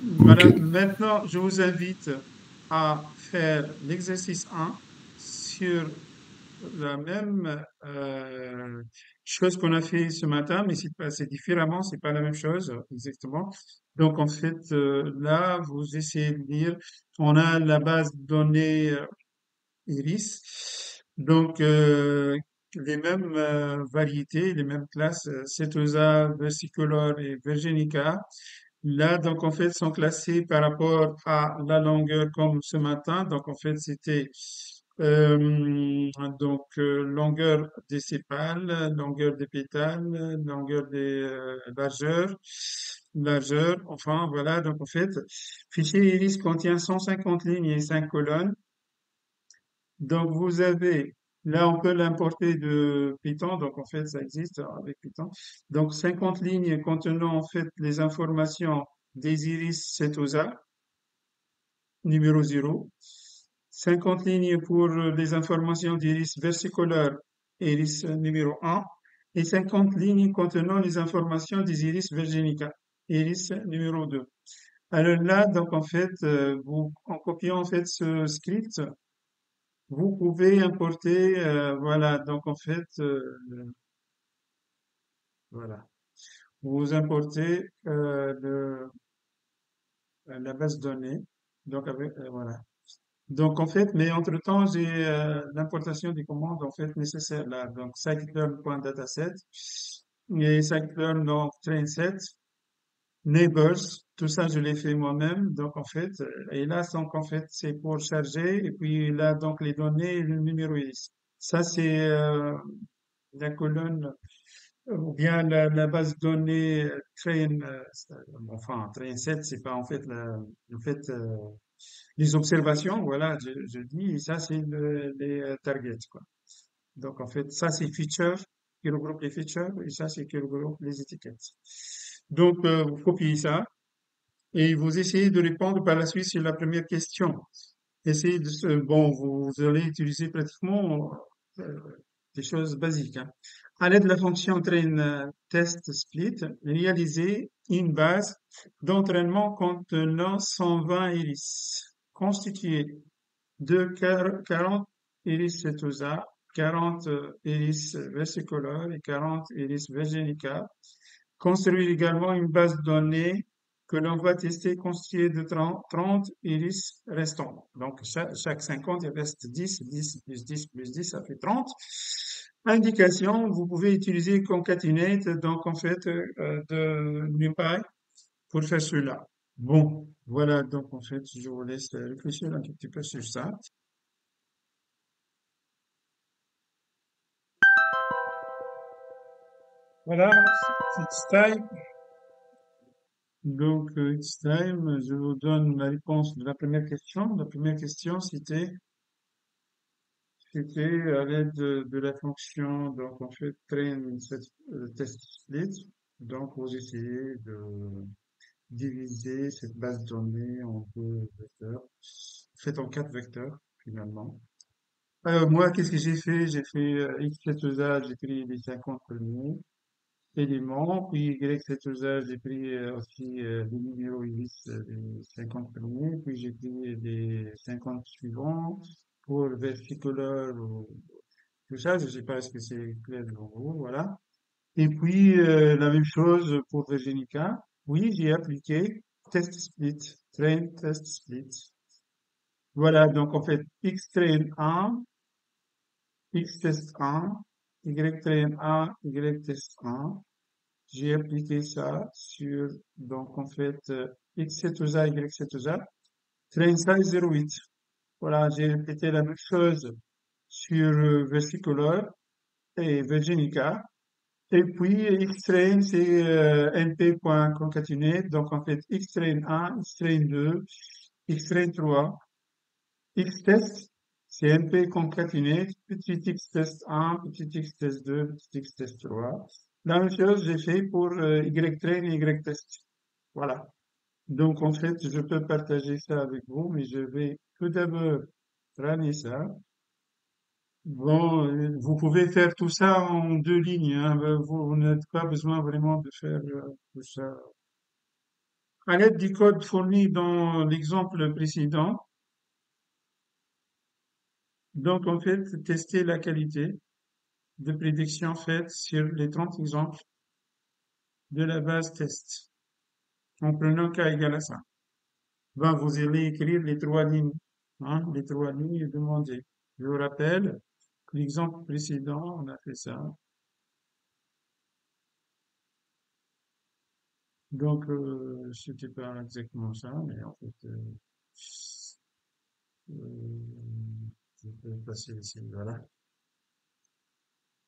Ok. Voilà, maintenant, je vous invite à faire l'exercice 1 sur la même chose qu'on a fait ce matin, mais c'est différemment, c'est pas la même chose exactement. Donc, en fait, là, vous essayez de dire, on a la base de données Iris, donc les mêmes variétés, les mêmes classes, Setosa, versicolor et Virginica. Là, donc, en fait, sont classés par rapport à la longueur comme ce matin. Donc, en fait, c'était longueur des sépales, longueur des pétales, longueur des largeur. Enfin, voilà. Donc, en fait, fichier Iris contient 150 lignes et 5 colonnes. Donc, vous avez, là, on peut l'importer de Python. Donc, en fait, ça existe avec Python. Donc, 50 lignes contenant, en fait, les informations des iris setosa, numéro 0. 50 lignes pour les informations d'iris versicolore, iris numéro 1. Et 50 lignes contenant les informations des iris virginica, iris numéro 2. Alors là, donc, en fait, en copiant, en fait, ce script, vous pouvez importer, voilà, donc en fait, voilà, vous importez la base de données, donc avec, voilà. Donc en fait, mais entre-temps, j'ai l'importation des commandes en fait nécessaires là, donc scikit-learn.dataset et scikit-learn donc trainset, neighbors, tout ça je l'ai fait moi-même, donc en fait, et là donc en fait c'est pour charger et puis là donc les données, et le numéro is. Ça c'est la colonne ou bien la base de données train, enfin train 7, c'est pas en fait en fait les observations, voilà, je dis, et ça c'est les targets, quoi. Donc en fait, ça c'est feature qui regroupe les features et ça c'est qui regroupe les étiquettes. Donc vous copiez ça et vous essayez de répondre par la suite sur la première question. Essayez bon, vous allez utiliser pratiquement euh, des choses basiques, hein. À l'aide de la fonction train test split, réalisez une base d'entraînement contenant 120 iris, constituée de 40 iris setosa, 40 iris versicolor et 40 iris virginica. Construire également une base de données que l'on va tester constituée de 30 iris restants. Donc, chaque 50, il reste 10, 10 plus 10 plus 10, ça fait 30. Indication, vous pouvez utiliser concatenate, donc en fait, de NumPy pour faire cela. Bon, voilà, donc en fait, je vous laisse réfléchir un tout petit peu sur ça. Voilà, it's time. Donc, it's time. Je vous donne la réponse de la première question. La première question, c'était à l'aide de la fonction, donc en fait, train test split. Donc, vous essayez de diviser cette base de données en deux vecteurs, fait en quatre vecteurs, finalement. Moi, qu'est-ce que j'ai fait? J'ai fait x plus a, j'ai pris les 50 premiers éléments, puis Y cet usage, j'ai pris aussi les numéros UX des 50 premiers, puis j'ai pris les 50 suivants pour versicoleur ou tout ça, je sais pas est-ce que c'est clair devant vous, voilà. Et puis la même chose pour Virginica. Oui, j'ai appliqué test split, train test split. Voilà, donc en fait, X train 1, X test 1, Y train 1, Y test 1. J'ai appliqué ça sur, donc en fait, X7A, Y7A, train size 08. Voilà, j'ai répété la même chose sur Versicolor et Virginica. Et puis, Xtrain, c'est np.concatenate. Donc, en fait, Xtrain 1, Xtrain 2, Xtrain 3, Xtest, c'est np concatenate, petit Xtest 1, petit Xtest 2, petit Xtest 3. La même chose, j'ai fait pour YTrain et YTest. Voilà. Donc, en fait, je peux partager ça avec vous, mais je vais tout d'abord runner ça. Bon, vous pouvez faire tout ça en deux lignes, hein. Vous n'avez pas besoin vraiment de faire tout ça. À l'aide du code fourni dans l'exemple précédent, donc en fait, tester la qualité de prédiction faite sur les 30 exemples de la base test, en prenant k égale à ça. Ben, vous allez écrire les trois lignes, hein, les trois lignes demandées. Je vous rappelle, l'exemple précédent, on a fait ça. Donc, c'était pas exactement ça, mais en fait, je peux passer ici, voilà.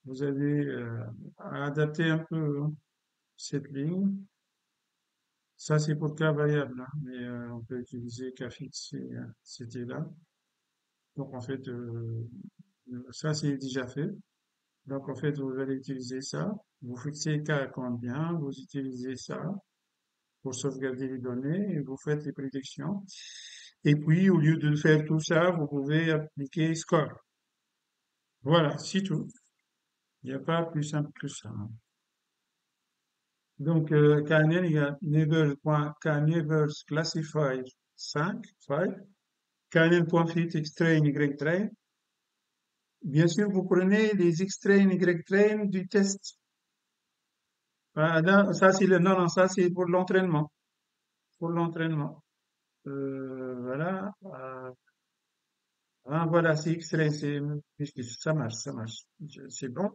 Vous avez à adapter un peu hein, cette ligne. Ça, c'est pour cas variable, hein, mais on peut utiliser cas fixe, c'était là. Donc, en fait, ça, c'est déjà fait. Donc, en fait, vous allez utiliser ça. Vous fixez K à combien, vous utilisez ça pour sauvegarder les données et vous faites les prédictions. Et puis, au lieu de faire tout ça, vous pouvez appliquer score. Voilà, c'est tout. Il n'y a pas plus simple que ça, hein. Donc, KNN, il y a neighbors classified 5, 5, KNN.fit extrain Y train. Bien sûr, vous prenez les extrain Y train du test. Ah, non, ça, non, non, ça, c'est pour l'entraînement. Pour l'entraînement. Voilà. Voilà, c'est extrait, ça marche, ça marche. C'est bon.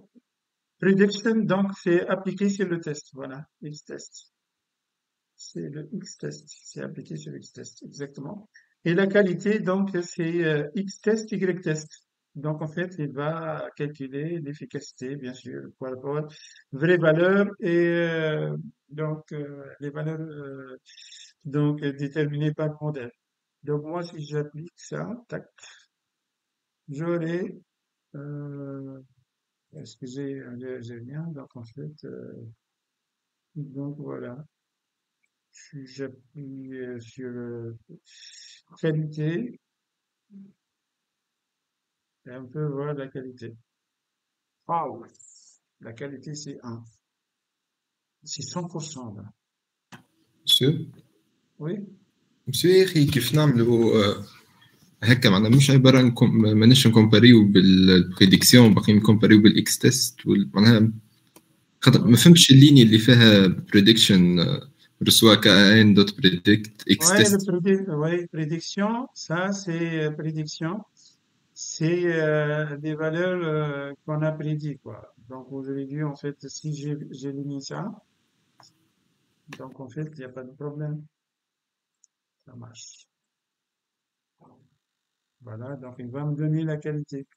Prediction, donc, c'est appliqué sur le test. Voilà, X-test. C'est le X-test. C'est appliqué sur X-test, exactement. Et la qualité, donc, c'est X-test, Y-test. Donc, en fait, il va calculer l'efficacité, bien sûr, par rapport à vraies valeurs et donc les valeurs donc déterminées par le modèle. Donc, moi, si j'applique ça, tac, j'aurai excusez, j'ai rien, donc en fait, donc voilà, j'appuie sur qualité, et un peu voir la qualité. Waouh! La qualité, c'est 1. C'est 100% là. مسيو Oui? مسيو يا اخي كيف نعملوا هكا معناها مش عباره عن ماناش نكومباريو بالبريديكسيون باقي نكومباريو بالاكس تيست معناها خاطر ما فهمتش الليني اللي فيها بريدكشن رسوا كان دوت بريدكت اكس Ouais, تيست. ouais, prédiction, ça, c'est prédiction. C'est des valeurs qu'on a prédit, quoi. Donc, vous avez vu, en fait, si j'ai mis ça, donc en fait, il n'y a pas de problème. Ça marche. Voilà, donc il va me donner la qualité.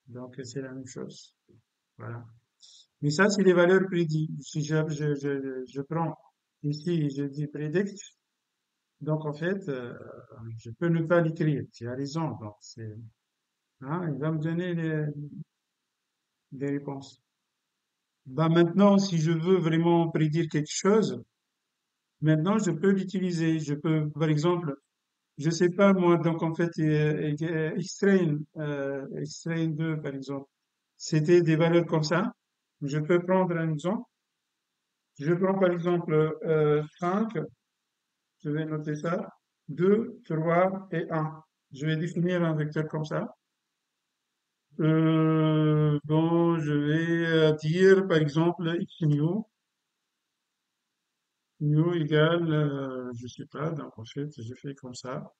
Donc c'est la même chose. Voilà. Mais ça, c'est les valeurs prédites. Si je prends ici, je dis predict, donc en fait, je peux ne pas l'écrire. Tu as raison. Donc c'est, hein, il va me donner des réponses. Bah maintenant, si je veux vraiment prédire quelque chose, maintenant je peux l'utiliser. Je peux, par exemple, je sais pas moi, donc en fait, Extrain 2, par exemple, c'était des valeurs comme ça. Je peux prendre un exemple. Je prends par exemple 5, je vais noter ça, 2, 3 et 1. Je vais définir un vecteur comme ça. Bon, je vais dire par exemple x nu égale, je sais pas, donc en fait, je fais comme ça.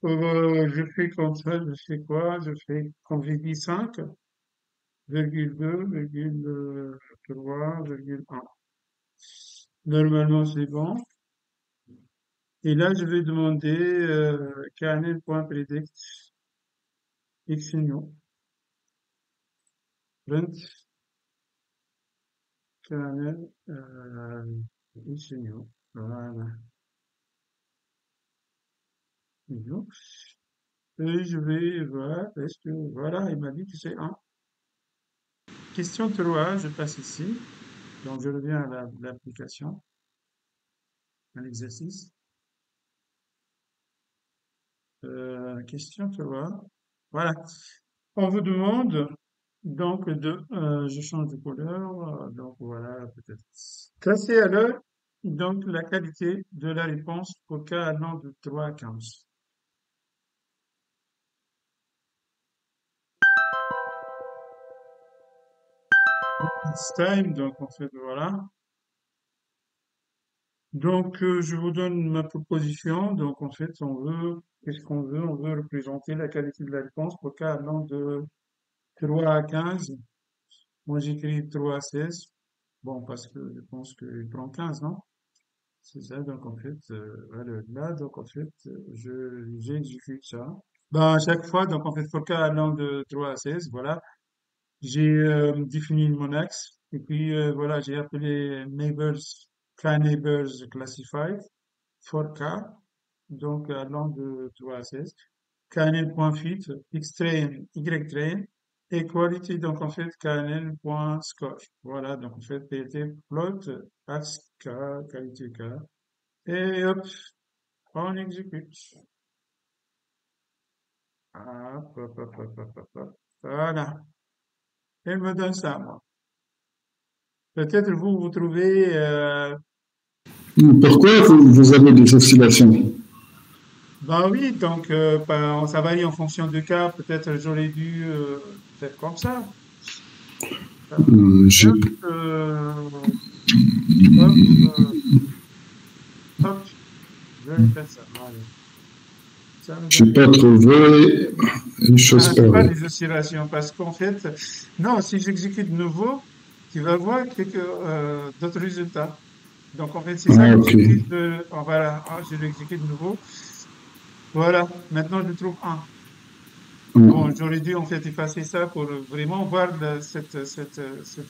Je fais comme ça, je fais quoi? Je fais, comme j'ai dit, 5, virgule 2, virgule 3, virgule 1. Normalement, c'est bon. Et là, je vais demander kernel.predict x new. Print kernel x new. Voilà. New. Et je vais voir, est-ce que, voilà, il m'a dit que c'est 1. Question 3, je passe ici. Donc, je reviens à l'application, à l'exercice. Question 3. Voilà. On vous demande donc je change de couleur, donc voilà, peut-être. Classer à l'heure donc la qualité de la réponse au cas allant de 3 à 15. It's time, donc en fait, voilà. Donc, je vous donne ma proposition. Donc, en fait, qu'est-ce qu'on veut? On veut représenter la qualité de la réponse au cas allant de 3 à 15. Moi, j'écris 3 à 16. Bon, parce que je pense qu'il prend 15, non? C'est ça, donc en fait, voilà, là, donc en fait, j'exécute ça. Ben, à chaque fois, donc en fait, pour le cas allant de 3 à 16, voilà, j'ai défini mon axe, et puis voilà, j'ai appelé neighbors, neighbors classified, for k, donc allant de 3 à 16, knl.fit, xtrain, ytrain, et quality, donc en fait, knl.score. Voilà, donc en fait, pt plot, axe k, qualité k, et hop, on exécute. Hop, hop, hop, hop, hop, hop, hop. Voilà. Elle me donne ça, moi. Peut-être vous, vous trouvez, Pourquoi vous avez des oscillations? ben oui, donc ça varie en fonction du cas. Peut-être j'aurais dû faire comme ça. J'ai Hop, hop, hop, je vais faire ça. Allez. Ça me j'ai donne. pas trouvé une chose Ah, c'est pas pareille. des oscillations, parce qu'en fait, non, si j'exécute de nouveau, tu vas voir d'autres résultats. Donc en fait, c'est ça Ah, ok. l'objectif de. Oh, voilà, ah, je l'exécute de nouveau. Voilà, maintenant je trouve un. Bon, Ah, j'aurais dû en fait effacer ça pour vraiment voir cette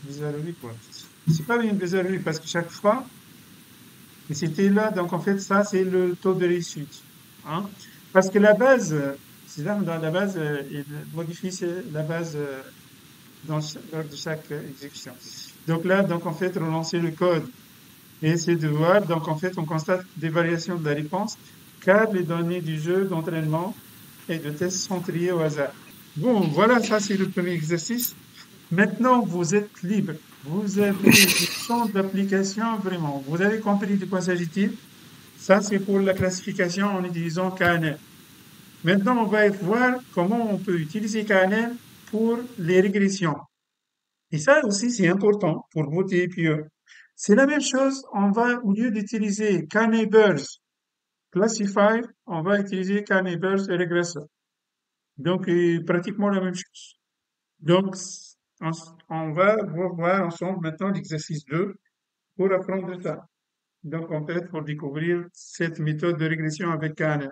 bizarrerie, quoi. C'est pas une bizarrerie parce que chaque fois, et c'était là, donc en fait, ça, c'est le taux de réussite. Hein? Parce que la base, c'est là, dans la base, il modifie la base lors de chaque exécution. Donc là, donc en fait, relancer le code et essayer de voir, donc en fait, on constate des variations de la réponse car les données du jeu d'entraînement et de test sont triées au hasard. Bon, voilà, ça c'est le premier exercice. Maintenant, vous êtes libre. Vous avez le champ d'application vraiment. Vous avez compris de quoi s'agit-il? Ça, c'est pour la classification en utilisant KNN. Maintenant, on va voir comment on peut utiliser KNN pour les régressions. Et ça aussi, c'est important pour vos TPE. C'est la même chose. Au lieu d'utiliser KNeighbors Classifier, on va utiliser KNeighbors et Regressor. Donc, pratiquement la même chose. Donc, on, on va voir ensemble maintenant l'exercice 2 pour apprendre ça. Donc, en fait, pour découvrir cette méthode de régression avec KNN.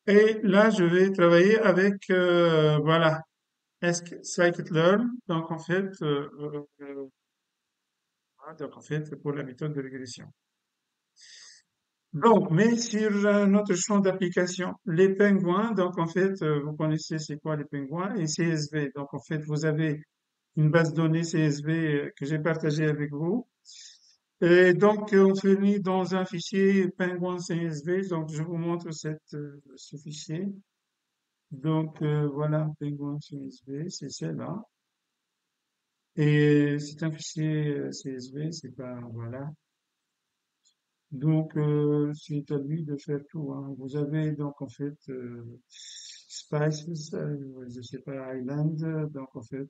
Et là, je vais travailler avec, voilà, scikit-learn. Donc, en fait, voilà, donc, en fait, pour la méthode de régression. Donc, mais sur notre champ d'application, les pingouins, donc en fait, vous connaissez c'est quoi les pingouins et CSV. Donc, en fait, vous avez une base de données CSV que j'ai partagée avec vous. Et donc, on finit dans un fichier pingouin CSV. Donc, je vous montre ce fichier. Donc, voilà, pingouin CSV, c'est celle-là. Et c'est un fichier CSV, c'est pas, voilà. Donc, c'est à lui de faire tout, hein. Vous avez donc en fait Spices, je sais pas, Island, donc en fait,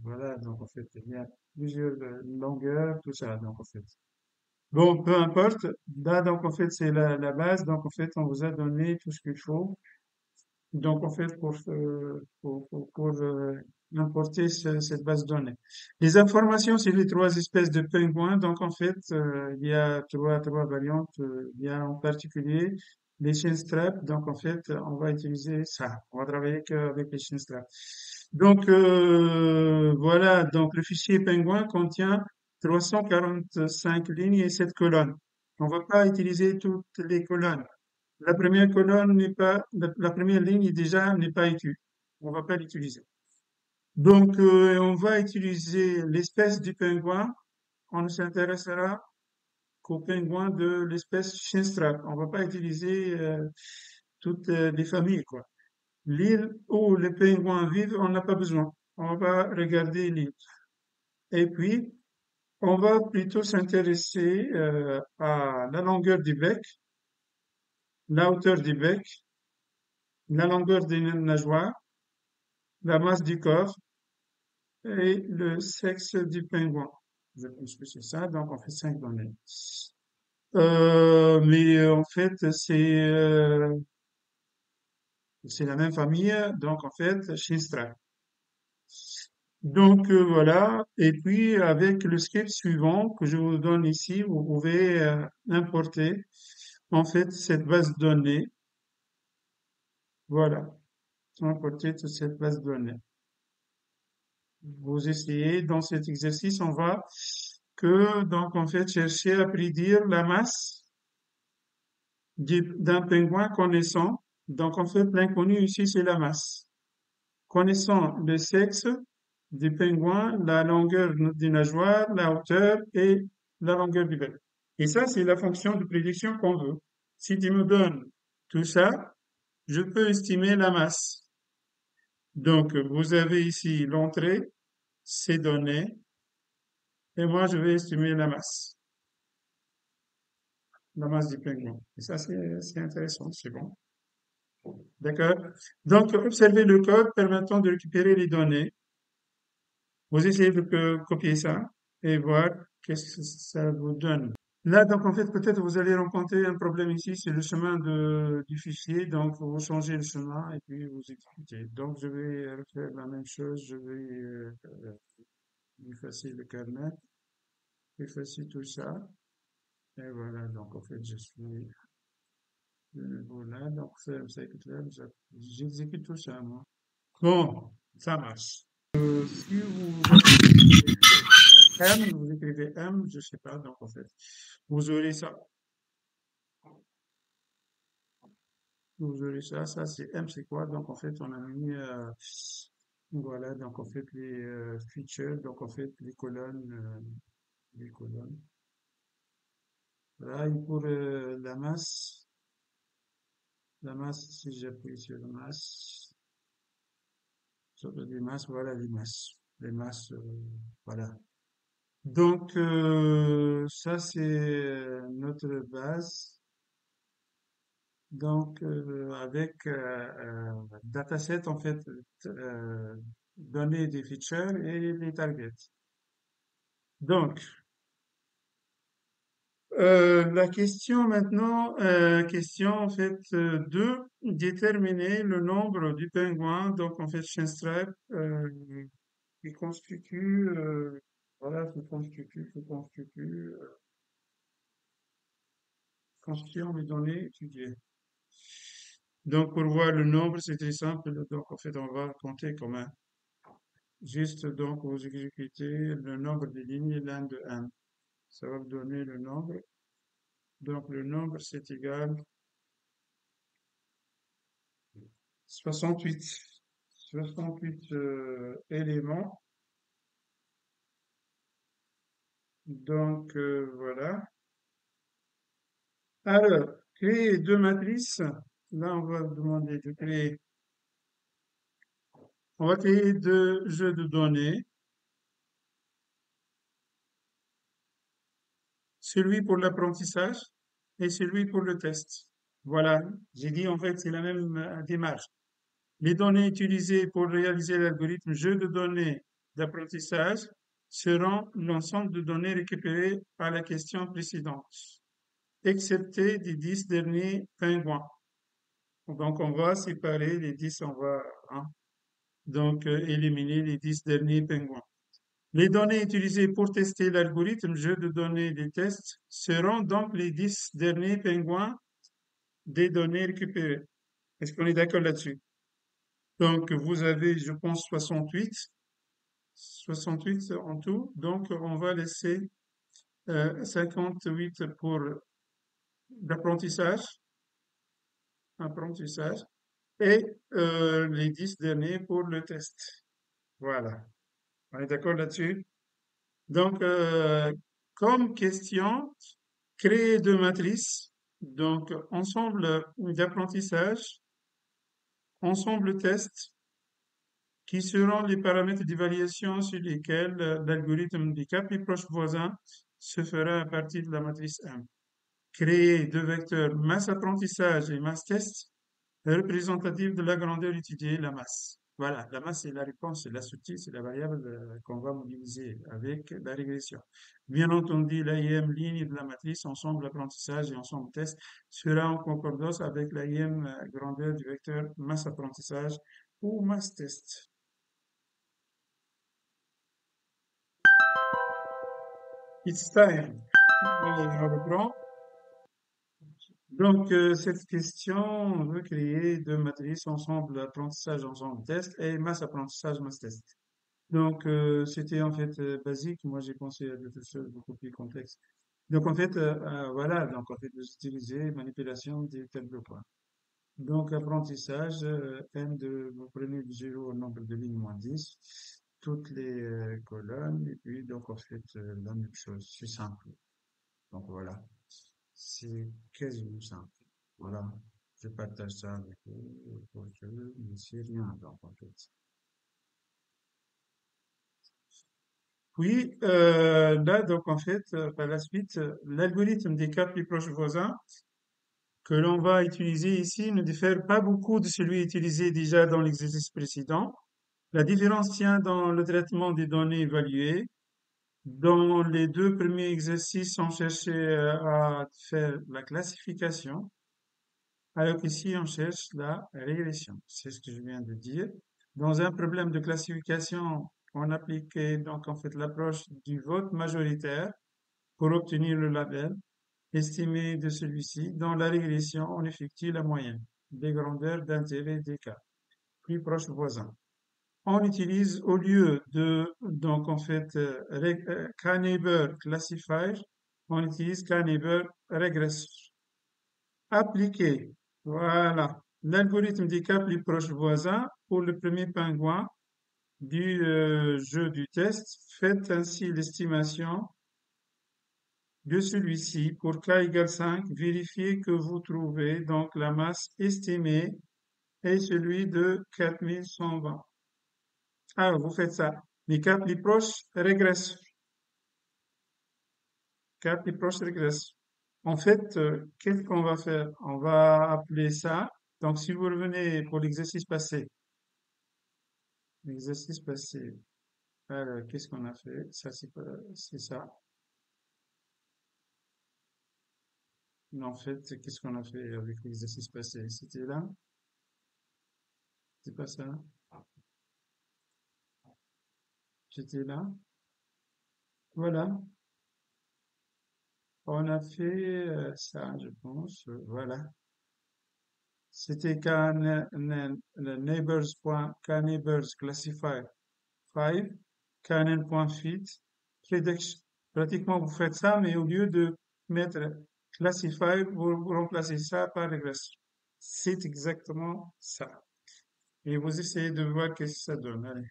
voilà, donc en fait, il y a plusieurs longueurs, tout ça, donc en fait. Bon, peu importe, là, donc en fait, c'est la base, donc en fait, on vous a donné tout ce qu'il faut. Donc, en fait, pour importer cette base de données. Les informations sur les trois espèces de pingouins, donc en fait, il y a trois variantes. Il y a en particulier les chinstraps. Donc, en fait, on va utiliser ça. On va travailler avec les chinstraps. Donc, voilà. Donc, le fichier pingouin contient 345 lignes et 7 colonnes. On ne va pas utiliser toutes les colonnes. La première colonne n'est pas, la première ligne déjà n'est pas utile. On va pas l'utiliser. Donc, on va utiliser l'espèce du pingouin. On ne s'intéressera qu'au pingouin de l'espèce chinstrap. On va pas utiliser toutes les familles, quoi. L'île où les pingouins vivent, on n'a pas besoin. on va regarder les et puis on va plutôt s'intéresser à la longueur du bec, la hauteur du bec, la longueur des nageoires, la masse du corps et le sexe du pingouin. Je pense que c'est ça, donc on fait 5 données. Mais en fait, c'est la même famille, donc en fait, Shinstrap. Donc voilà, et puis avec le script suivant que je vous donne ici, vous pouvez importer en fait cette base de données. Voilà, importer toute cette base de données. Vous essayez, dans cet exercice, on va donc en fait chercher à prédire la masse d'un pingouin connaissant. Donc en fait, l'inconnu ici, c'est la masse. Connaissant le sexe du pingouin, la longueur des nageoires, la hauteur et la longueur du bec. Et ça, c'est la fonction de prédiction qu'on veut. Si tu me donnes tout ça, je peux estimer la masse. Donc, vous avez ici l'entrée, ces données, et moi, je vais estimer la masse du pingouin. Et ça, c'est intéressant, c'est bon. D'accord? Donc, observez le code permettant de récupérer les données. Vous essayez de copier ça et voir qu'est-ce que ça vous donne. Là, donc, en fait, peut-être vous allez rencontrer un problème ici, c'est le chemin du fichier. Donc, vous changez le chemin et puis vous exécutez. Donc, je vais refaire la même chose. Je vais effacer le kernel, effacer tout ça. Et voilà, donc, en fait, je suis de nouveau là. Donc, j'exécute tout ça, moi. Bon, ça marche. Si vous écrivez M, je sais pas, donc, en fait, vous aurez ça. Vous aurez ça, ça c'est M, c'est quoi? Donc en fait, on a mis, voilà, donc en fait les features, donc en fait les colonnes. Voilà, et pour la masse, si j'appuie sur la masse, sur les masses, voilà les masses, voilà. Donc ça c'est notre base. Donc, avec dataset, en fait, euh, donner des features et les targets. Donc, la question maintenant, question en fait de déterminer le nombre du pingouin, donc en fait Chinstripe, qui constitue, voilà, constituant les données étudiées. Donc, pour voir le nombre, c'est très simple. Donc, en fait, on va compter comme un. Juste, donc, vous exécutez le nombre de lignes ln de n. Ça va vous donner le nombre. Donc, le nombre, c'est égal 68. 68 éléments. Donc, voilà. Alors, créer deux matrices. Là, on va demander de créer. On va créer deux jeux de données. Celui pour l'apprentissage et celui pour le test. Voilà, j'ai dit en fait c'est la même démarche. Les données utilisées pour réaliser l'algorithme jeu de données d'apprentissage seront l'ensemble de données récupérées à la question précédente, excepté des 10 derniers pingouins. Donc on va séparer les 10, on va donc éliminer les 10 derniers pingouins. Les données utilisées pour tester l'algorithme jeu de données des tests seront donc les 10 derniers pingouins des données récupérées. Est-ce qu'on est d'accord là-dessus? Donc, vous avez, je pense, 68 en tout. Donc, on va laisser 58 pour l'apprentissage, apprentissage, et les 10 derniers pour le test. Voilà. On est d'accord là-dessus? Donc, comme question, créer deux matrices. Donc, ensemble d'apprentissage, ensemble test, qui seront les paramètres d'évaluation sur lesquels l'algorithme des cas plus proches voisins se fera à partir de la matrice M. Créer deux vecteurs masse apprentissage et masse test représentatifs de la grandeur étudiée, la masse. Voilà, la masse, c'est la réponse, c'est la sortie, c'est la variable qu'on va modéliser avec la régression. Bien entendu, l'AIM ligne de la matrice, ensemble apprentissage et ensemble test, sera en concordance avec l'AIM grandeur du vecteur masse apprentissage ou masse test. It's time. On reprend. Donc, cette question, on veut créer deux matrices, ensemble apprentissage, ensemble test, et masse apprentissage, masse test. Donc, c'était en fait basique. Moi, j'ai pensé à d'autres choses beaucoup plus complexes. Donc, en fait, voilà. Donc, en fait, vous utilisez manipulation des tableaux, quoi. Donc, apprentissage, n de, vous prenez du 0 au nombre de lignes moins 10, toutes les colonnes, et puis, donc, en fait, la même chose. C'est simple. Donc, voilà. C'est quasiment simple. Voilà. Je partage ça avec vous, pour que ne sais rien, donc, en fait. Puis, là, donc, en fait, par la suite, l'algorithme des cas plus proches voisins que l'on va utiliser ici ne diffère pas beaucoup de celui utilisé déjà dans l'exercice précédent. La différence tient dans le traitement des données évaluées. Dans les deux premiers exercices, on cherchait à faire la classification, alors qu'ici, on cherche la régression. C'est ce que je viens de dire. Dans un problème de classification, on appliquait donc en fait l'approche du vote majoritaire pour obtenir le label estimé de celui-ci. Dans la régression, on effectue la moyenne des grandeurs d'intérêt des cas plus proches voisins. On utilise au lieu de donc en fait K-neighbor classifier, on utilise K-neighbor regressor. Appliquer, voilà, l'algorithme des cas plus proches voisins pour le premier pingouin du jeu du test. Faites ainsi l'estimation de celui-ci. Pour k égale 5, vérifiez que vous trouvez donc la masse estimée est celui de 4120. Alors, vous faites ça. Les cas plus proches régressent. Cas plus proches régressent. En fait, qu'est-ce qu'on va faire? On va appeler ça. Donc, si vous revenez pour l'exercice passé, alors, qu'est-ce qu'on a fait? Ça, c'est ça. Mais en fait, qu'est-ce qu'on a fait avec l'exercice passé? C'était là? C'est pas ça? J'étais là? Voilà. On a fait ça, je pense. Voilà. C'était neighbors classifier 5, knen.fit, prediction. Pratiquement, vous faites ça, mais au lieu de mettre classify, vous remplacez ça par regress. C'est exactement ça. Et vous essayez de voir qu'est-ce que ça donne. Allez.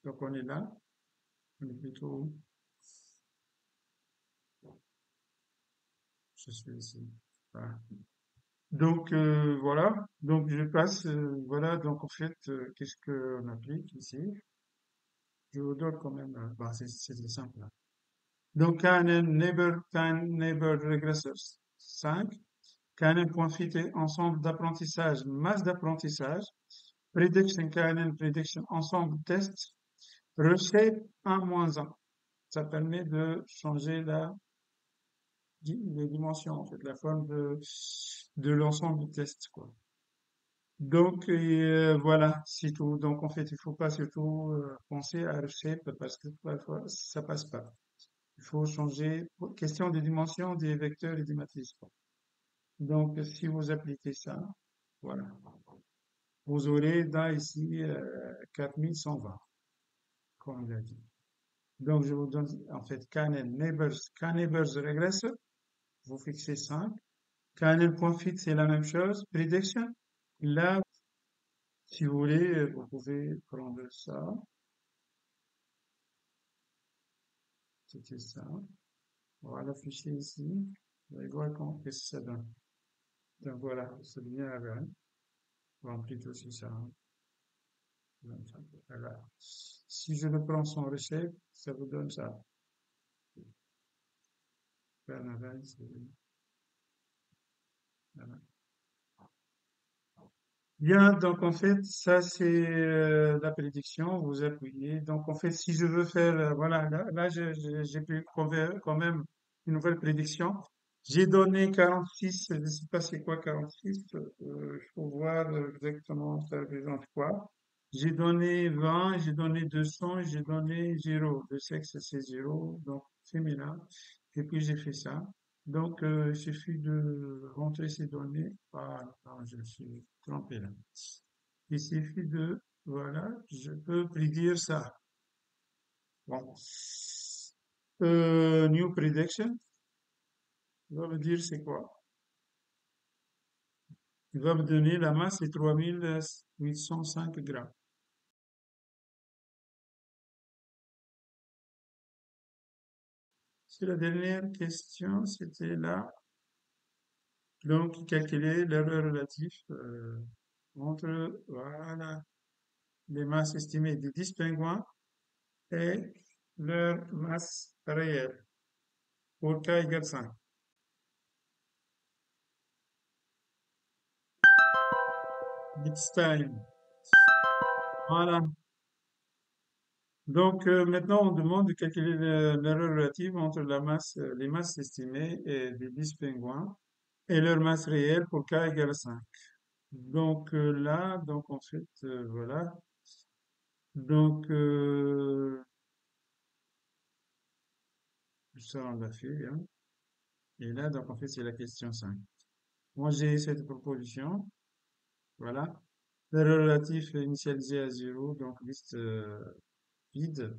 Donc, on est là. On est plutôt, je suis ici. Voilà. Donc, voilà. Donc, je passe, voilà. Donc, en fait, qu'est-ce qu'on applique ici? Je vous donne quand même, bah, c'est très simple, là. Donc, can neighbor regressors 5. Knen.fit est ensemble d'apprentissage, masse d'apprentissage. Prediction Knen, prediction ensemble test. Reshape 1-1. Ça permet de changer les dimensions, en fait, la forme de l'ensemble du test, quoi. Donc, voilà, c'est tout. Donc, en fait, il faut pas surtout penser à reshape parce que parfois, ça passe pas. Il faut changer, question de dimension des vecteurs et des matrices, quoi. Donc, si vous appliquez ça, voilà, vous aurez là ici 4120, comme il a dit. Donc, je vous donne en fait K-neighbors regressor, vous fixez 5. Knen.fit, c'est la même chose. Prediction, là, si vous voulez, vous pouvez prendre ça. C'était ça. On va l'afficher ici. Vous allez voir qu'est-ce que ça donne. Donc voilà, c'est bien avec. On va plutôt aussi ça. Voilà. Si je le prends sans recette, ça vous donne ça. Voilà. Bien, donc en fait, ça c'est la prédiction, vous appuyez. Donc en fait, si je veux faire, voilà, là j'ai pu trouver quand même une nouvelle prédiction. J'ai donné 46, je ne sais pas c'est quoi 46, il faut voir exactement ça représente quoi. J'ai donné 20, j'ai donné 200, j'ai donné 0. Le sexe c'est 0, donc féminin. Et puis j'ai fait ça. Donc, il suffit de rentrer ces données. Ah, non, je me suis trompé là. Il suffit de, voilà, je peux prédire ça. Bon. New prediction, il va me dire c'est quoi? Il va me donner la masse est 3805 grammes. C'est la dernière question, c'était là. Donc, calculer l'erreur relative entre, voilà, les masses estimées des 10 pingouins et leur masse réelle pour k égale 5. Next time. Voilà. Donc maintenant, on demande de calculer l'erreur relative entre la masse, les masses estimées des 10 pingouins et leur masse réelle pour k égale 5. Donc là, donc en fait, voilà. Donc ça, on l'a fait, hein. Et là, donc en fait, c'est la question 5. Moi, j'ai cette proposition. Voilà. L'erreur relative est initialisée à 0, donc liste vide.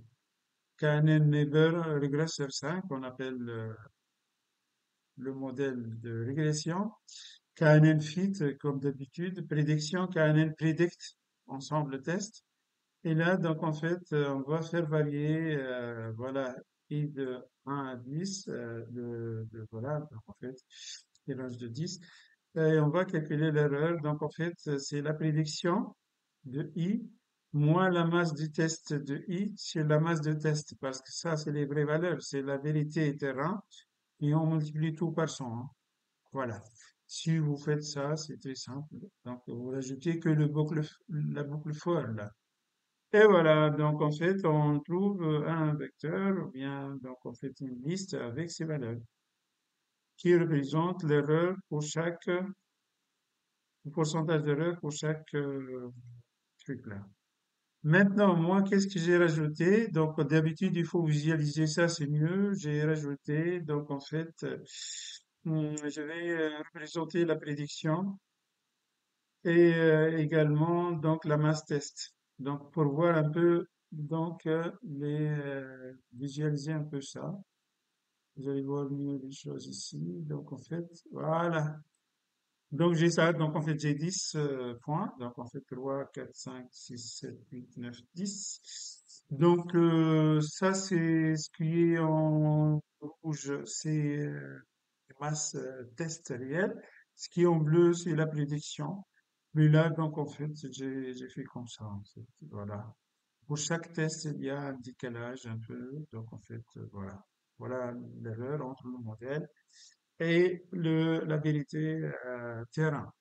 KNN Neighbor Regressor 5, on appelle le modèle de régression. KNN Fit, comme d'habitude. Prédiction, KNN Predict, ensemble test. Et là, donc en fait, on va faire varier, voilà, I de 1 à 10, voilà, donc en fait, et range de 10. Et on va calculer l'erreur. Donc en fait, c'est la prédiction de I moins la masse du test de I sur la masse de test, parce que ça, c'est les vraies valeurs, c'est la vérité terrain, et on multiplie tout par 100, hein. Voilà. Si vous faites ça, c'est très simple. Donc, vous rajoutez que la boucle for, là. Et voilà. Donc, en fait, on trouve un vecteur, ou bien, donc, on fait une liste avec ces valeurs qui représente l'erreur pour chaque, le pourcentage d'erreur pour chaque truc là. Maintenant, moi, qu'est-ce que j'ai rajouté? Donc, d'habitude, il faut visualiser ça, c'est mieux. J'ai rajouté, donc, en fait, je vais représenter la prédiction et également, donc, la mass test. Donc, pour voir un peu, donc, visualiser un peu ça. Vous allez voir mieux les choses ici. Donc, en fait, voilà. Donc, j'ai ça. Donc, en fait, j'ai 10 points. Donc, en fait, 3, 4, 5, 6, 7, 8, 9, 10. Donc, ça, c'est ce qui est en rouge, c'est les masses test réelles. Ce qui est en bleu, c'est la prédiction. Mais là, donc, en fait, j'ai fait comme ça, en fait. Voilà. Pour chaque test, il y a un décalage un peu. Donc, en fait, voilà. Voilà l'erreur entre le modèle et la vérité terrain.